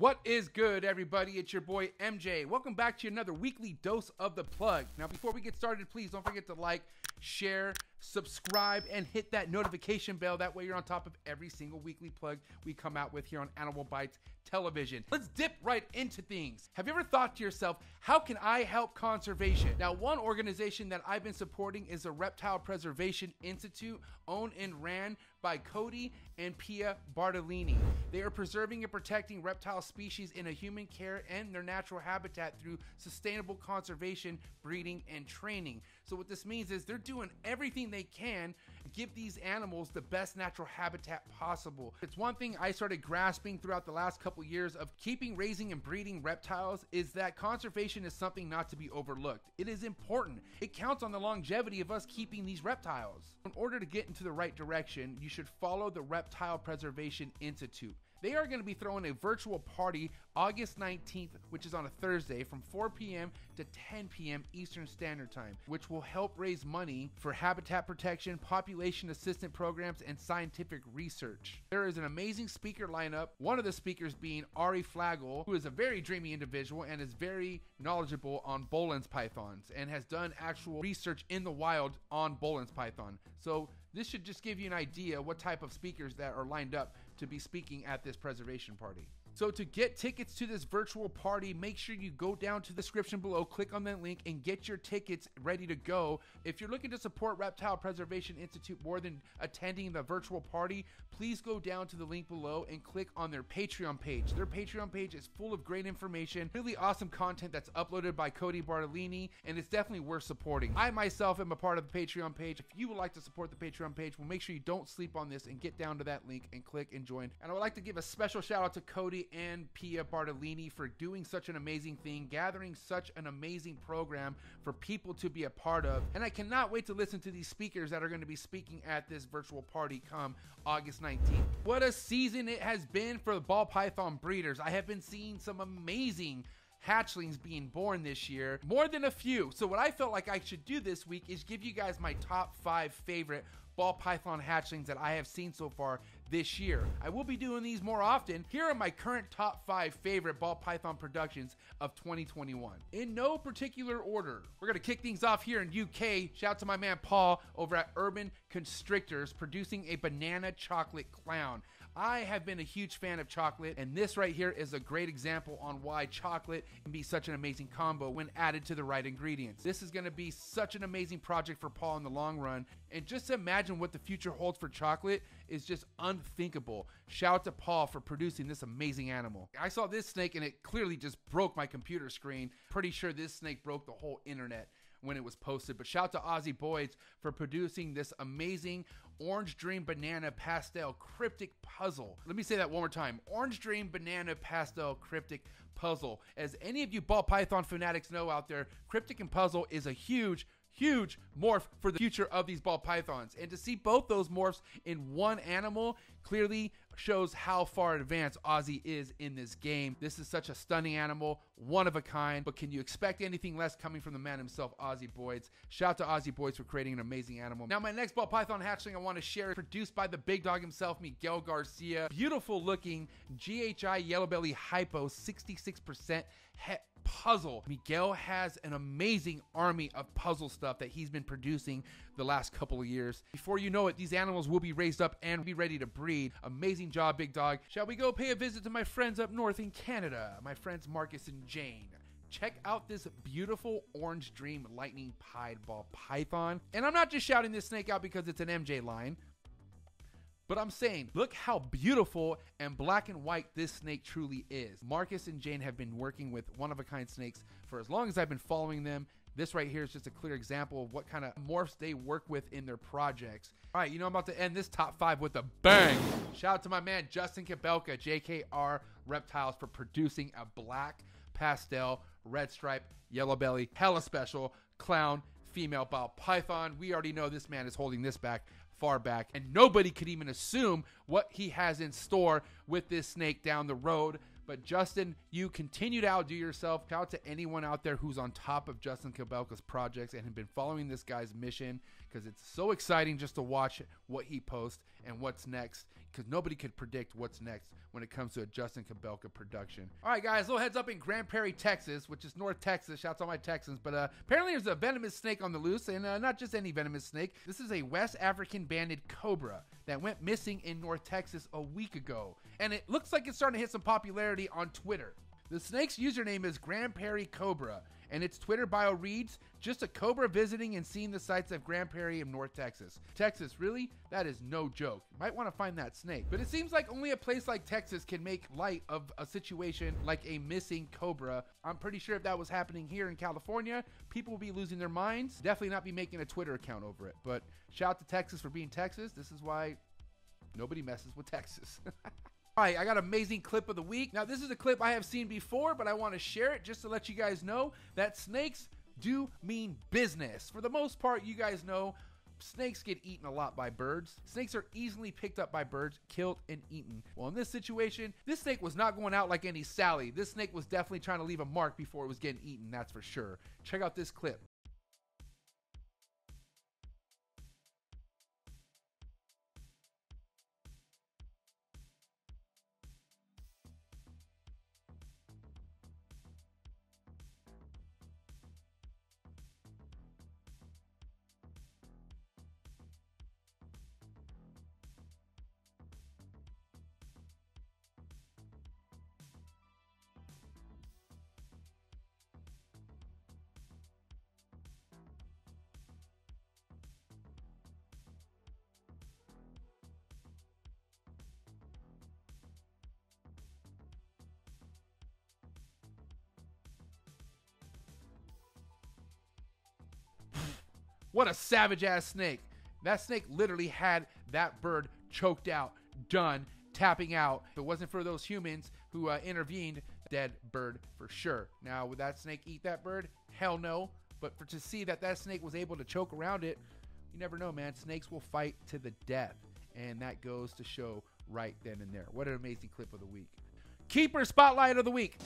What is good, everybody? It's your boy MJ. Welcome back to another weekly dose of the plug. Now, before we get started, please don't forget to like, share, subscribe, and hit that notification bell. That way you're on top of every single weekly plug we come out with here on Animal Bites Television. Let's dip right into things. Have you ever thought to yourself, how can I help conservation? Now, one organization that I've been supporting is the Reptile Preservation Institute, owned and ran by Cody and Pia Bartolini. They are preserving and protecting reptile species in a human care and their natural habitat through sustainable conservation, breeding, and training. So what this means is they're doing everything they can to give these animals the best natural habitat possible. It's one thing I started grasping throughout the last couple years of keeping, raising, and breeding reptiles is that conservation is something not to be overlooked. It is important. It counts on the longevity of us keeping these reptiles. In order to get into the right direction, you should follow the Reptile Preservation Institute. They are going to be throwing a virtual party August 19th, which is on a Thursday, from 4 p.m. to 10 p.m. Eastern Standard Time, which will help raise money for habitat protection, population assistance programs, and scientific research. There is an amazing speaker lineup, one of the speakers being Ari Flagel, who is a very dreamy individual and is very knowledgeable on Boelen's pythons and has done actual research in the wild on Boelen's python. So this should just give you an idea what type of speakers that are lined up to be speaking at this preservation party. So to get tickets to this virtual party, make sure you go down to the description below, click on that link, and get your tickets ready to go. If you're looking to support Reptile Preservation Institute more than attending the virtual party, please go down to the link below and click on their Patreon page. Their Patreon page is full of great information, really awesome content that's uploaded by Cody Bartolini, and it's definitely worth supporting. I myself am a part of the Patreon page. If you would like to support the Patreon page, well, make sure you don't sleep on this and get down to that link and click and join. And I would like to give a special shout out to Cody and Pia Bartolini for doing such an amazing thing, gathering such an amazing program for people to be a part of. And I cannot wait to listen to these speakers that are going to be speaking at this virtual party come August 19th. What a season it has been for the ball python breeders. I have been seeing some amazing hatchlings being born this year, more than a few. So what I felt like I should do this week is give you guys my top 5 favorite ball python hatchlings that I have seen so far this year. I will be doing these more often. Here are my current top 5 favorite ball python productions of 2021. In no particular order, we're gonna kick things off here in UK. Shout out to my man Paul over at Urban Constrictors, producing a banana chocolate clown. I have been a huge fan of chocolate, and this right here is a great example on why chocolate can be such an amazing combo when added to the right ingredients. This is going to be such an amazing project for Paul in the long run, and just imagine what the future holds for chocolate is just unthinkable. Shout out to Paul for producing this amazing animal. I saw this snake and it clearly just broke my computer screen. Pretty sure this snake broke the whole internet when it was posted, but shout out to Ozzy Boyds for producing this amazing Orange Dream Banana Pastel Cryptic Puzzle. Let me say that one more time. Orange Dream Banana Pastel Cryptic Puzzle. As any of you ball python fanatics know out there, Cryptic and Puzzle is a huge morph for the future of these ball pythons. And to see both those morphs in one animal clearly shows how far advanced Ozzy is in this game. This is such a stunning animal, one of a kind, but can you expect anything less coming from the man himself, Ozzy Boyds? Shout out to Ozzy Boyds for creating an amazing animal. Now, my next ball python hatchling I want to share is produced by the big dog himself, Miguel Garcia. Beautiful looking GHI YellowBelly Hypo 66% het puzzle. Miguel has an amazing army of puzzle stuff that he's been producing the last couple of years. Before you know it, these animals will be raised up and be ready to breed. Amazing job, big dog. Shall we go pay a visit to my friends up north in Canada? My friends Marcus and Jane. Check out this beautiful Orange Dream Lightning Pied Ball Python. And I'm not just shouting this snake out because it's an MJ line, but I'm saying, look how beautiful and black and white this snake truly is. Marcus and Jane have been working with one-of-a-kind snakes for as long as I've been following them. This right here is just a clear example of what kind of morphs they work with in their projects. All right, you know I'm about to end this top 5 with a bang. Shout out to my man Justin Kabelka, JKR Reptiles, for producing a black pastel red stripe YellowBelly hella special clown female ball python. We already know this man is holding this back far back, and nobody could even assume what he has in store with this snake down the road. But Justin, you continue to outdo yourself. Shout out to anyone out there who's on top of Justin Kabelka's projects and have been following this guy's mission, because it's so exciting just to watch what he posts and what's next because nobody could predict what's next when it comes to a Justin Kabelka production. All right, guys, little heads up in Grand Prairie, Texas, which is North Texas. Shouts out my Texans. But apparently there's a venomous snake on the loose, and not just any venomous snake. This is a West African banded cobra that went missing in North Texas a week ago, and it looks like it's starting to hit some popularity on Twitter. The snake's username is Grand Prairie Cobra, and its Twitter bio reads, just a cobra visiting and seeing the sights of Grand Prairie in North Texas. Texas, really? That is no joke. You might want to find that snake. But it seems like only a place like Texas can make light of a situation like a missing cobra. I'm pretty sure if that was happening here in California, people would be losing their minds. Definitely not be making a Twitter account over it. But shout out to Texas for being Texas. This is why nobody messes with Texas. All right, I got an amazing clip of the week. Now, this is a clip I have seen before, but I want to share it just to let you guys know that snakes do mean business. For the most part, you guys know snakes get eaten a lot by birds. Snakes are easily picked up by birds, killed, and eaten. Well, in this situation, this snake was not going out like any Sally. This snake was definitely trying to leave a mark before it was getting eaten, that's for sure. Check out this clip. What a savage ass snake. That snake literally had that bird choked out, done, tapping out. If it wasn't for those humans who intervened, dead bird for sure. Now, would that snake eat that bird? Hell no. But to see that snake was able to choke around it, you never know, man. Snakes will fight to the death. And that goes to show right then and there. What an amazing clip of the week. Keeper Spotlight of the Week.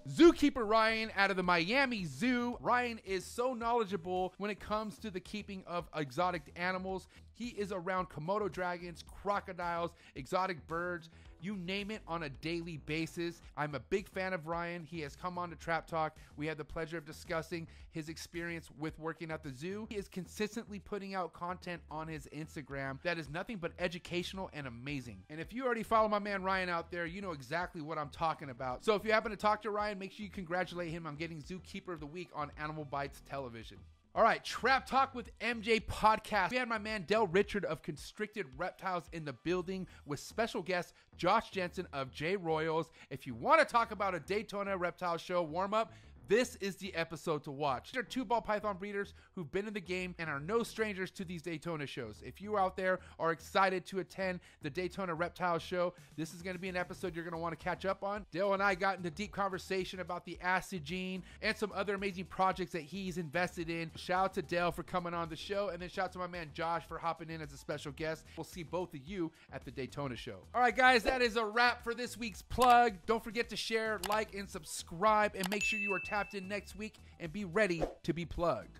Zookeeper Ryan out of the Miami Zoo. Ryan is so knowledgeable when it comes to the keeping of exotic animals. He is around Komodo dragons, crocodiles, exotic birds, you name it, on a daily basis. I'm a big fan of Ryan. He has come on to Trap Talk. We had the pleasure of discussing his experience with working at the zoo. He is consistently putting out content on his Instagram that is nothing but educational and amazing. And if you already follow my man Ryan out there, you know exactly what I'm talking about. So if you happen to talk to Ryan, make sure you congratulate him on getting Zookeeper of the Week on Animal Bites Television. All right, Trap Talk with MJ podcast. We had my man Del Richard of Constricted Reptiles in the building with special guest Josh Jensen of J Royals. If you want to talk about a Daytona Reptile Show warm-up, this is the episode to watch. They're two ball python breeders who've been in the game and are no strangers to these Daytona shows. If you out there are excited to attend the Daytona Reptile Show, this is going to be an episode you're going to want to catch up on. Dale and I got into deep conversation about the acid gene and some other amazing projects that he's invested in. Shout out to Dale for coming on the show, and then shout out to my man Josh for hopping in as a special guest. We'll see both of you at the Daytona Show. All right, guys, that is a wrap for this week's plug. Don't forget to share, like, and subscribe, and make sure you are tapped in next week and be ready to be plugged.